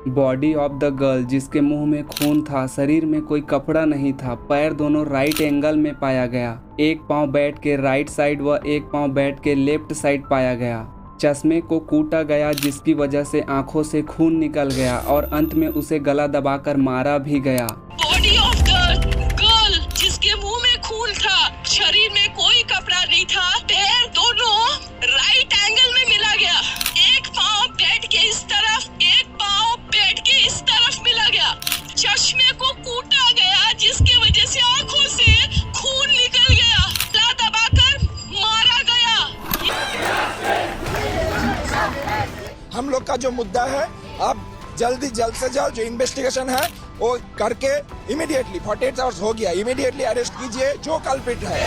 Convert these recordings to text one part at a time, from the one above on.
Body of the girl, जिसके मुंह में खून था, शरीर में कोई कपड़ा नहीं था, पैर दोनों राइट एंगल में पाया गया, एक पांव बेड के राइट साइड व एक पांव बेड के लेफ्ट साइड पाया गया। चश्मे को कूटा गया जिसकी वजह से आंखों से खून निकल गया और अंत में उसे गला दबाकर मारा भी गया। बॉडी ऑफ गर्ल जिसके मुंह में खून था, शरीर में कोई कपड़ा नहीं था, पैर दोनों राइट एंगल में मिला गया, एक पाँव बेड के इस तरफ, एक पाँव बेड के इस तरफ मिला गया। चश्मे को कूटा गया जिसकी वजह से आंखों से खून निकल गया, गला दबाकर मारा गया। हम लोग का जो मुद्दा है, अब जल्द से जल्द जो इन्वेस्टिगेशन है वो करके इमीडिएटली 48 आवर्स हो गया, इमीडिएटली अरेस्ट कीजिए जो कल्प्रिट है।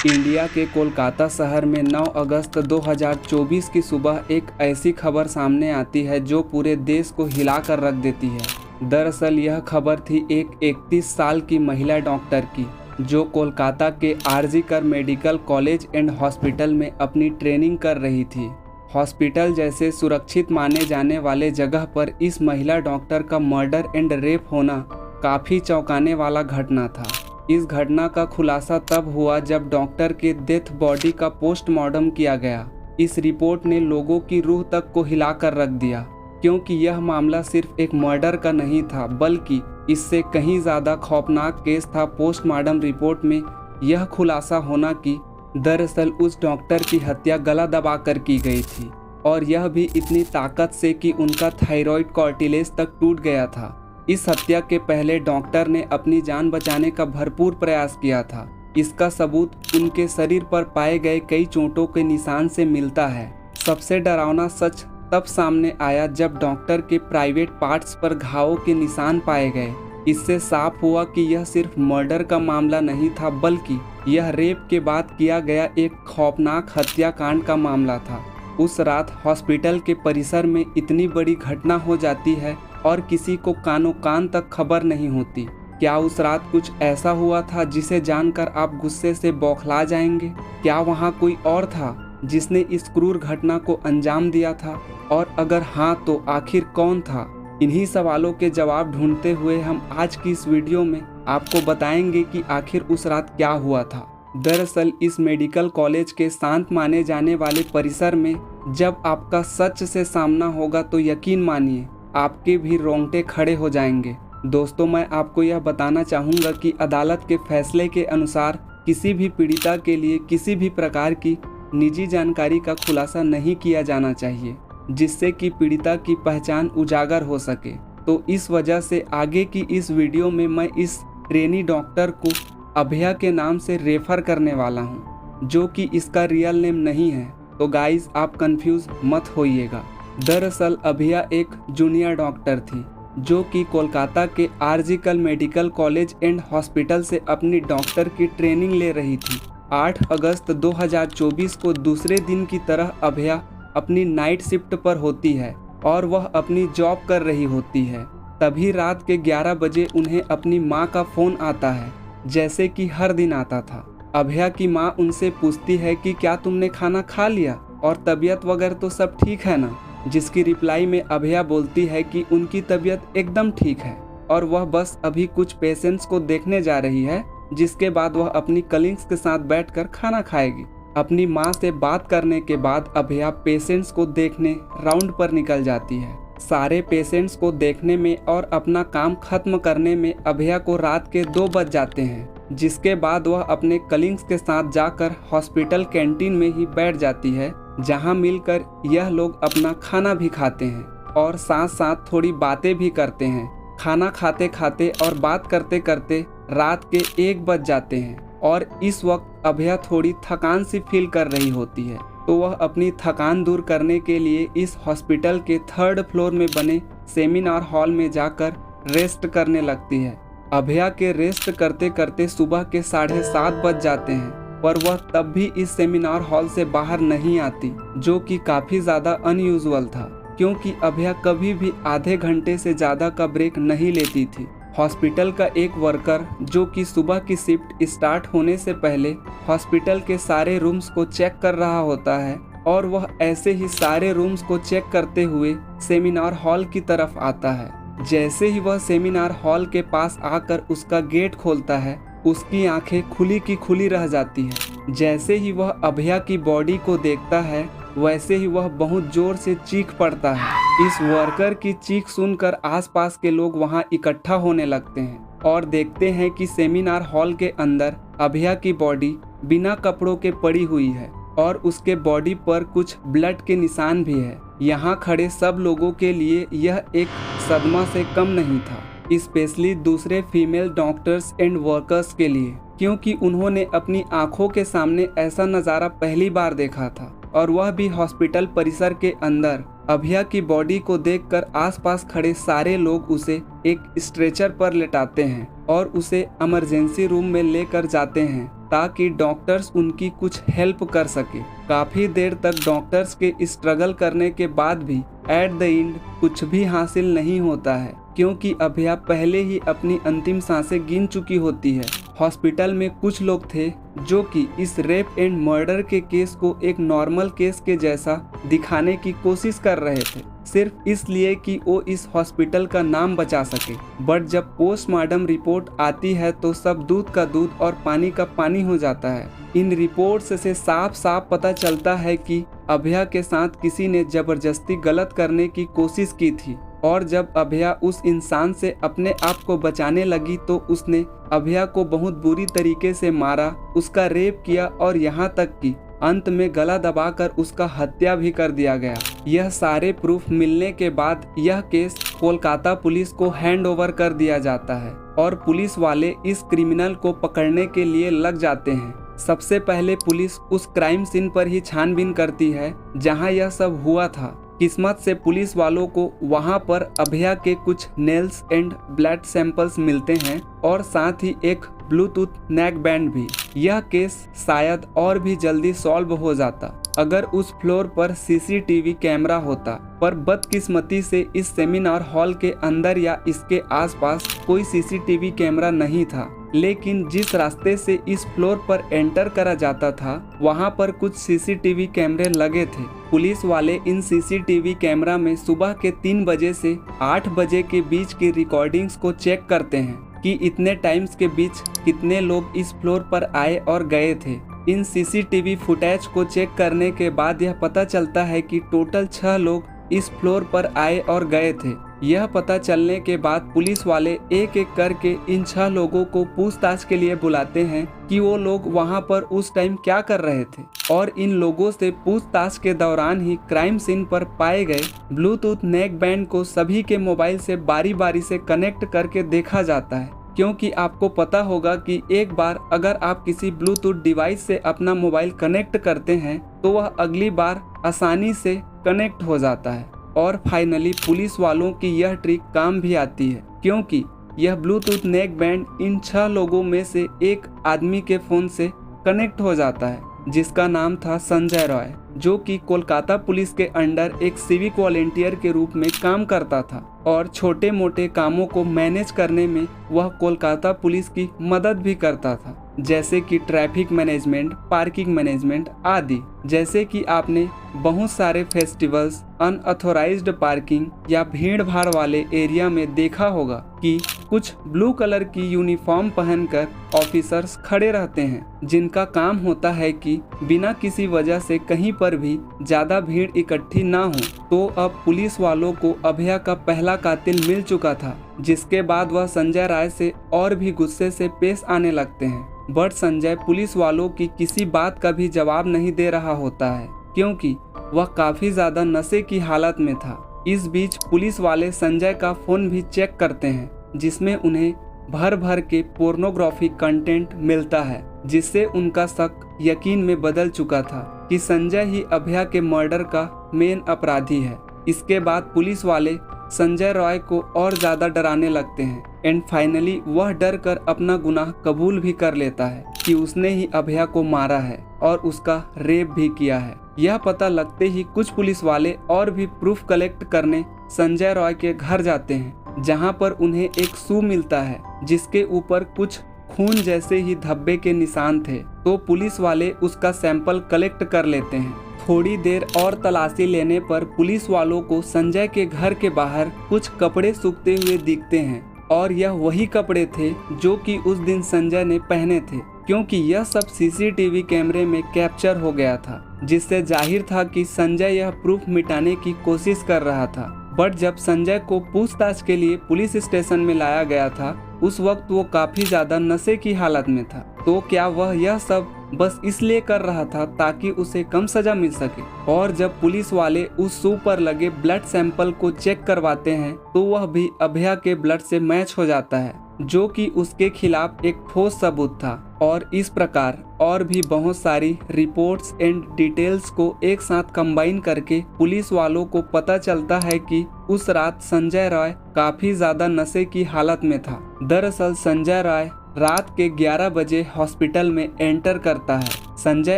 इंडिया के कोलकाता शहर में 9 अगस्त 2024 की सुबह एक ऐसी खबर सामने आती है जो पूरे देश को हिलाकर रख देती है। दरअसल यह खबर थी एक 31 साल की महिला डॉक्टर की, जो कोलकाता के आरजी कर मेडिकल कॉलेज एंड हॉस्पिटल में अपनी ट्रेनिंग कर रही थी। हॉस्पिटल जैसे सुरक्षित माने जाने वाले जगह पर इस महिला डॉक्टर का मर्डर एंड रेप होना काफ़ी चौंकाने वाला घटना था। इस घटना का खुलासा तब हुआ जब डॉक्टर के डेथ बॉडी का पोस्टमार्टम किया गया। इस रिपोर्ट ने लोगों की रूह तक को हिलाकर रख दिया, क्योंकि यह मामला सिर्फ एक मर्डर का नहीं था, बल्कि इससे कहीं ज़्यादा खौफनाक केस था। पोस्टमार्टम रिपोर्ट में यह खुलासा होना कि दरअसल उस डॉक्टर की हत्या गला दबाकर की गई थी, और यह भी इतनी ताकत से कि उनका थायराइड कार्टिलेज तक टूट गया था। इस हत्या के पहले डॉक्टर ने अपनी जान बचाने का भरपूर प्रयास किया था। इसका सबूत उनके शरीर पर पाए गए कई चोटों के निशान से मिलता है। सबसे डरावना सच तब सामने आया जब डॉक्टर के प्राइवेट पार्ट्स पर घावों के निशान पाए गए। इससे साफ हुआ कि यह सिर्फ मर्डर का मामला नहीं था, बल्कि यह रेप के बाद किया गया एक खौफनाक हत्याकांड का मामला था। उस रात हॉस्पिटल के परिसर में इतनी बड़ी घटना हो जाती है और किसी को कानों कान तक खबर नहीं होती। क्या उस रात कुछ ऐसा हुआ था जिसे जानकर आप गुस्से से बौखला जाएंगे? क्या वहाँ कोई और था जिसने इस क्रूर घटना को अंजाम दिया था, और अगर हाँ तो आखिर कौन था? इन्हीं सवालों के जवाब ढूंढते हुए हम आज की इस वीडियो में आपको बताएंगे कि आखिर उस रात क्या हुआ था। दरअसल इस मेडिकल कॉलेज के शांत माने जाने वाले परिसर में जब आपका सच से सामना होगा तो यकीन मानिए आपके भी रोंगटे खड़े हो जाएंगे। दोस्तों, मैं आपको यह बताना चाहूँगा कि अदालत के फैसले के अनुसार किसी भी पीड़िता के लिए किसी भी प्रकार की निजी जानकारी का खुलासा नहीं किया जाना चाहिए, जिससे कि पीड़िता की पहचान उजागर हो सके। तो इस वजह से आगे की इस वीडियो में मैं इस ट्रेनी डॉक्टर को अभया के नाम से रेफर करने वाला हूं, जो कि इसका रियल नेम नहीं है। तो गाइस, आप कंफ्यूज मत होइएगा। दरअसल अभया एक जूनियर डॉक्टर थी, जो कि कोलकाता के आरजिकल मेडिकल कॉलेज एंड हॉस्पिटल से अपनी डॉक्टर की ट्रेनिंग ले रही थी। 8 अगस्त 2024 को दूसरे दिन की तरह अभया अपनी नाइट शिफ्ट पर होती है और वह अपनी जॉब कर रही होती है। तभी रात के 11 बजे उन्हें अपनी मां का फ़ोन आता है, जैसे कि हर दिन आता था। अभया की मां उनसे पूछती है कि क्या तुमने खाना खा लिया और तबीयत वगैरह तो सब ठीक है ना? जिसकी रिप्लाई में अभया बोलती है कि उनकी तबीयत एकदम ठीक है और वह बस अभी कुछ पेशेंट्स को देखने जा रही है, जिसके बाद वह अपनी कलीग्स के साथ बैठकर खाना खाएगी। अपनी मां से बात करने के बाद अभया पेशेंट्स को देखने राउंड पर निकल जाती है। सारे पेशेंट्स को देखने में और अपना काम खत्म करने में अभया को रात के 2 बज जाते हैं, जिसके बाद वह अपने कलीग्स के साथ जाकर हॉस्पिटल कैंटीन में ही बैठ जाती है, जहां मिलकर यह लोग अपना खाना भी खाते हैं और साथ साथ थोड़ी बातें भी करते हैं। खाना खाते खाते और बात करते करते रात के 1 बज जाते हैं और इस वक्त अभया थोड़ी थकान सी फील कर रही होती है, तो वह अपनी थकान दूर करने के लिए इस हॉस्पिटल के 3rd फ्लोर में बने सेमिनार हॉल में जाकर रेस्ट करने लगती है। अभया के रेस्ट करते करते सुबह के 7:30 बज जाते हैं, पर वह तब भी इस सेमिनार हॉल से बाहर नहीं आती, जो कि काफ़ी ज़्यादा अनयूजुअल था, क्योंकि अभया कभी भी आधे घंटे से ज़्यादा का ब्रेक नहीं लेती थी। हॉस्पिटल का एक वर्कर, जो कि सुबह की शिफ्ट स्टार्ट होने से पहले हॉस्पिटल के सारे रूम्स को चेक कर रहा होता है और वह ऐसे ही सारे रूम्स को चेक करते हुए सेमिनार हॉल की तरफ आता है। जैसे ही वह सेमिनार हॉल के पास आकर उसका गेट खोलता है, उसकी आंखें खुली की खुली रह जाती हैं। जैसे ही वह अभया की बॉडी को देखता है, वैसे ही वह बहुत जोर से चीख पड़ता है। इस वर्कर की चीख सुनकर आसपास के लोग वहां इकट्ठा होने लगते हैं और देखते हैं कि सेमिनार हॉल के अंदर अभया की बॉडी बिना कपड़ों के पड़ी हुई है और उसके बॉडी पर कुछ ब्लड के निशान भी है। यहाँ खड़े सब लोगों के लिए यह एक सदमा से कम नहीं था, स्पेशली दूसरे फीमेल डॉक्टर्स एंड वर्कर्स के लिए, क्योंकि उन्होंने अपनी आंखों के सामने ऐसा नज़ारा पहली बार देखा था, और वह भी हॉस्पिटल परिसर के अंदर। अभया की बॉडी को देखकर आसपास खड़े सारे लोग उसे एक स्ट्रेचर पर लेटाते हैं और उसे इमरजेंसी रूम में लेकर जाते हैं ताकि डॉक्टर्स उनकी कुछ हेल्प कर सके। काफी देर तक डॉक्टर्स के स्ट्रगल करने के बाद भी एट द एंड कुछ भी हासिल नहीं होता है, क्योंकि अभया पहले ही अपनी अंतिम सांसें गिन चुकी होती है। हॉस्पिटल में कुछ लोग थे जो कि इस रेप एंड मर्डर के केस को एक नॉर्मल केस के जैसा दिखाने की कोशिश कर रहे थे, सिर्फ इसलिए कि वो इस हॉस्पिटल का नाम बचा सके। बट जब पोस्टमार्टम रिपोर्ट आती है तो सब दूध का दूध और पानी का पानी हो जाता है। इन रिपोर्ट्स से साफ साफ पता चलता है कि अभया के साथ किसी ने जबरदस्ती गलत करने की कोशिश की थी, और जब अभया उस इंसान से अपने आप को बचाने लगी तो उसने अभया को बहुत बुरी तरीके से मारा, उसका रेप किया और यहाँ तक कि अंत में गला दबाकर उसका हत्या भी कर दिया गया। यह सारे प्रूफ मिलने के बाद यह केस कोलकाता पुलिस को हैंड ओवर कर दिया जाता है और पुलिस वाले इस क्रिमिनल को पकड़ने के लिए लग जाते हैं। सबसे पहले पुलिस उस क्राइम सीन पर ही छानबीन करती है जहां यह सब हुआ था। किस्मत से पुलिस वालों को वहां पर अभया के कुछ नेल्स एंड ब्लड सैंपल्स मिलते हैं और साथ ही एक ब्लूटूथ नेक बैंड भी। यह केस शायद और भी जल्दी सॉल्व हो जाता अगर उस फ्लोर पर सीसीटीवी कैमरा होता, पर बदकिस्मती से इस सेमिनार हॉल के अंदर या इसके आसपास कोई सीसीटीवी कैमरा नहीं था। लेकिन जिस रास्ते से इस फ्लोर पर एंटर करा जाता था वहां पर कुछ सीसीटीवी कैमरे लगे थे। पुलिस वाले इन सीसीटीवी कैमरा में सुबह के 3 बजे से 8 बजे के बीच की रिकॉर्डिंग्स को चेक करते हैं कि इतने टाइम्स के बीच कितने लोग इस फ्लोर पर आए और गए थे। इन सीसीटीवी फुटेज को चेक करने के बाद यह पता चलता है कि टोटल 6 लोग इस फ्लोर पर आए और गए थे। यह पता चलने के बाद पुलिस वाले एक एक करके इन 6 लोगों को पूछताछ के लिए बुलाते हैं कि वो लोग वहां पर उस टाइम क्या कर रहे थे, और इन लोगों से पूछताछ के दौरान ही क्राइम सीन पर पाए गए ब्लूटूथ नेक बैंड को सभी के मोबाइल से बारी बारी से कनेक्ट करके देखा जाता है, क्योंकि आपको पता होगा कि एक बार अगर आप किसी ब्लूटूथ डिवाइस से अपना मोबाइल कनेक्ट करते हैं तो वह अगली बार आसानी से कनेक्ट हो जाता है। और फाइनली पुलिस वालों की यह ट्रिक काम भी आती है, क्योंकि यह ब्लूटूथ नेक बैंड इन 6 लोगों में से एक आदमी के फोन से कनेक्ट हो जाता है, जिसका नाम था संजय रॉय, जो कि कोलकाता पुलिस के अंडर एक सिविक वॉलेंटियर के रूप में काम करता था और छोटे मोटे कामों को मैनेज करने में वह कोलकाता पुलिस की मदद भी करता था, जैसे कि ट्रैफिक मैनेजमेंट, पार्किंग मैनेजमेंट आदि। जैसे कि आपने बहुत सारे फेस्टिवल्स, अनऑथोराइज्ड पार्किंग या भीड़ भाड़ वाले एरिया में देखा होगा कि कुछ ब्लू कलर की यूनिफॉर्म पहनकर ऑफिसर्स खड़े रहते हैं, जिनका काम होता है कि बिना किसी वजह से कहीं पर भी ज्यादा भीड़ इकट्ठी ना हो। तो अब पुलिस वालों को अभया का पहला कातिल मिल चुका था, जिसके बाद वह संजय राय से और भी गुस्से से पेश आने लगते हैं। बट संजय पुलिस वालों की किसी बात का भी जवाब नहीं दे रहा होता है, क्योंकि वह काफी ज्यादा नशे की हालत में था। इस बीच पुलिस वाले संजय का फोन भी चेक करते हैं, जिसमें उन्हें भर भर के पोर्नोग्राफी कंटेंट मिलता है, जिससे उनका शक यकीन में बदल चुका था कि संजय ही अभया के मर्डर का मेन अपराधी है। इसके बाद पुलिस वाले संजय रॉय को और ज्यादा डराने लगते हैं एंड फाइनली वह डर कर अपना गुनाह कबूल भी कर लेता है कि उसने ही अभया को मारा है और उसका रेप भी किया है। यह पता लगते ही कुछ पुलिस वाले और भी प्रूफ कलेक्ट करने संजय रॉय के घर जाते हैं, जहां पर उन्हें एक शू मिलता है जिसके ऊपर कुछ खून जैसे ही धब्बे के निशान थे। तो पुलिस वाले उसका सैंपल कलेक्ट कर लेते हैं। थोड़ी देर और तलाशी लेने पर पुलिस वालों को संजय के घर के बाहर कुछ कपड़े सूखते हुए दिखते हैं और यह वही कपड़े थे जो कि उस दिन संजय ने पहने थे, क्योंकि यह सब सीसीटीवी कैमरे में कैप्चर हो गया था, जिससे जाहिर था कि संजय यह प्रूफ मिटाने की कोशिश कर रहा था। बट जब संजय को पूछताछ के लिए पुलिस स्टेशन में लाया गया था, उस वक्त वो काफी ज्यादा नशे की हालत में था। तो क्या वह यह सब बस इसलिए कर रहा था ताकि उसे कम सजा मिल सके? और जब पुलिस वाले उस शू पर लगे ब्लड सैंपल को चेक करवाते हैं तो वह भी अभया के ब्लड से मैच हो जाता है, जो कि उसके खिलाफ एक ठोस सबूत था। और इस प्रकार और भी बहुत सारी रिपोर्ट्स एंड डिटेल्स को एक साथ कंबाइन करके पुलिस वालों को पता चलता है कि उस रात संजय रॉय काफी ज्यादा नशे की हालत में था। दरअसल संजय रॉय रात के 11 बजे हॉस्पिटल में एंटर करता है। संजय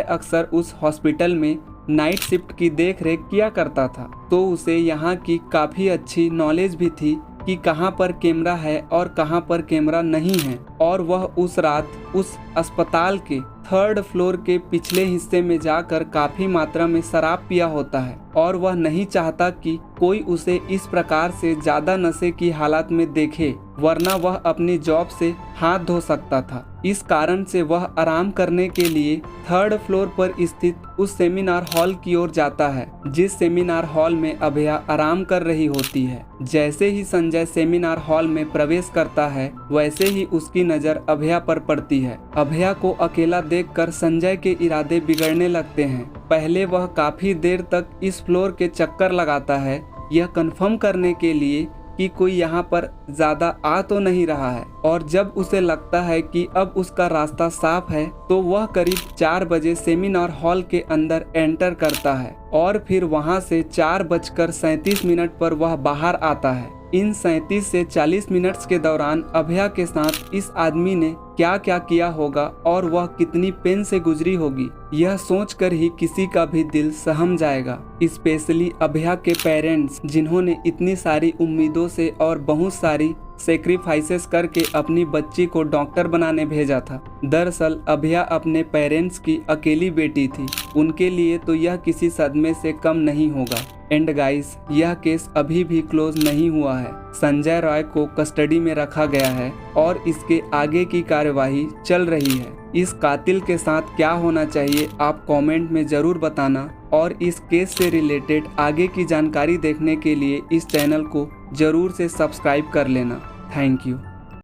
अक्सर उस हॉस्पिटल में नाइट शिफ्ट की देखरेख किया करता था, तो उसे यहाँ की काफी अच्छी नॉलेज भी थी कि कहाँ पर कैमरा है और कहाँ पर कैमरा नहीं है। और वह उस रात उस अस्पताल के 3rd फ्लोर के पिछले हिस्से में जाकर काफी मात्रा में शराब पिया होता है और वह नहीं चाहता कि कोई उसे इस प्रकार से ज्यादा नशे की हालत में देखे, वरना वह अपनी जॉब से हाथ धो सकता था। इस कारण से वह आराम करने के लिए 3rd फ्लोर पर स्थित उस सेमिनार हॉल की ओर जाता है, जिस सेमिनार हॉल में अभया आराम कर रही होती है। जैसे ही संजय सेमिनार हॉल में प्रवेश करता है, वैसे ही उसकी नजर अभया पर पड़ती है। अभया को अकेला देखकर संजय के इरादे बिगड़ने लगते हैं। पहले वह काफी देर तक इस फ्लोर के चक्कर लगाता है, यह कंफर्म करने के लिए कि कोई यहाँ पर ज्यादा आ तो नहीं रहा है। और जब उसे लगता है कि अब उसका रास्ता साफ है, तो वह करीब 4 बजे सेमिनार हॉल के अंदर एंटर करता है और फिर वहाँ से 4:37 पर वह बाहर आता है। इन 37 से 40 मिनट्स के दौरान अभया के साथ इस आदमी ने क्या क्या किया होगा और वह कितनी पेन से गुजरी होगी, यह सोचकर ही किसी का भी दिल सहम जाएगा। स्पेशली अभया के पेरेंट्स, जिन्होंने इतनी सारी उम्मीदों से और बहुत सारी सेक्रीफाइसेस करके अपनी बच्ची को डॉक्टर बनाने भेजा था। दरअसल अभया अपने पेरेंट्स की अकेली बेटी थी, उनके लिए तो यह किसी सदमे से कम नहीं होगा। एंड गाइस, यह केस अभी भी क्लोज नहीं हुआ है। संजय रॉय को कस्टडी में रखा गया है और इसके आगे की कार्यवाही चल रही है। इस कातिल के साथ क्या होना चाहिए आप कमेंट में जरूर बताना, और इस केस से रिलेटेड आगे की जानकारी देखने के लिए इस चैनल को जरूर से सब्सक्राइब कर लेना। Thank you.